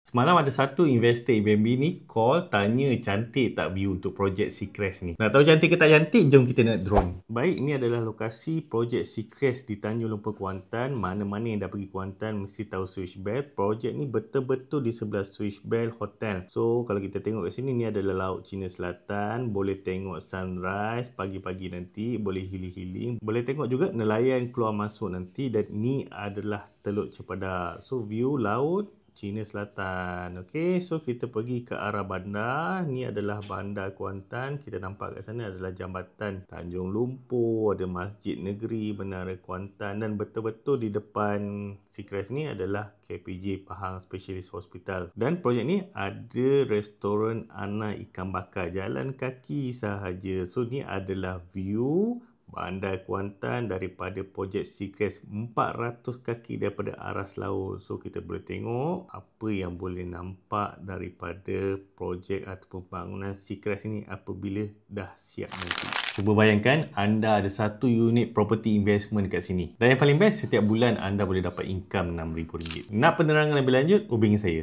Semalam ada satu investor Airbnb ni call tanya cantik tak view untuk projek Seacrest ni. Nak tahu cantik ke tak cantik? Jom kita naik drone. Baik, ini adalah lokasi projek Seacrest di Tanjung Lumpur, Kuantan. Mana-mana yang dah pergi Kuantan mesti tahu Swissbell. Projek ni betul-betul di sebelah Swissbell Hotel. So kalau kita tengok kat sini, ni adalah Laut Cina Selatan. Boleh tengok sunrise pagi-pagi nanti. Boleh healing-healing. Boleh tengok juga nelayan keluar masuk nanti. Dan ni adalah Teluk Cepadak. So view laut Cina Selatan. Okey, so kita pergi ke arah bandar. Ni adalah bandar Kuantan. Kita nampak kat sana adalah jambatan Tanjung Lumpur, ada Masjid Negeri, Menara Kuantan, dan betul-betul di depan Seacrest ni adalah KPJ Pahang Specialist Hospital. Dan projek ni ada restoran Ana Ikan Bakar, jalan kaki sahaja. So ni adalah view Bandar Kuantan daripada projek Seacrest, 400 kaki daripada aras laut. So kita boleh tengok apa yang boleh nampak daripada projek ataupun pembangunan Seacrest ini apabila dah siap nanti. Cuba bayangkan anda ada satu unit property investment kat sini. Dan yang paling best, setiap bulan anda boleh dapat income RM6,000. Nak penerangan lebih lanjut, hubungi saya.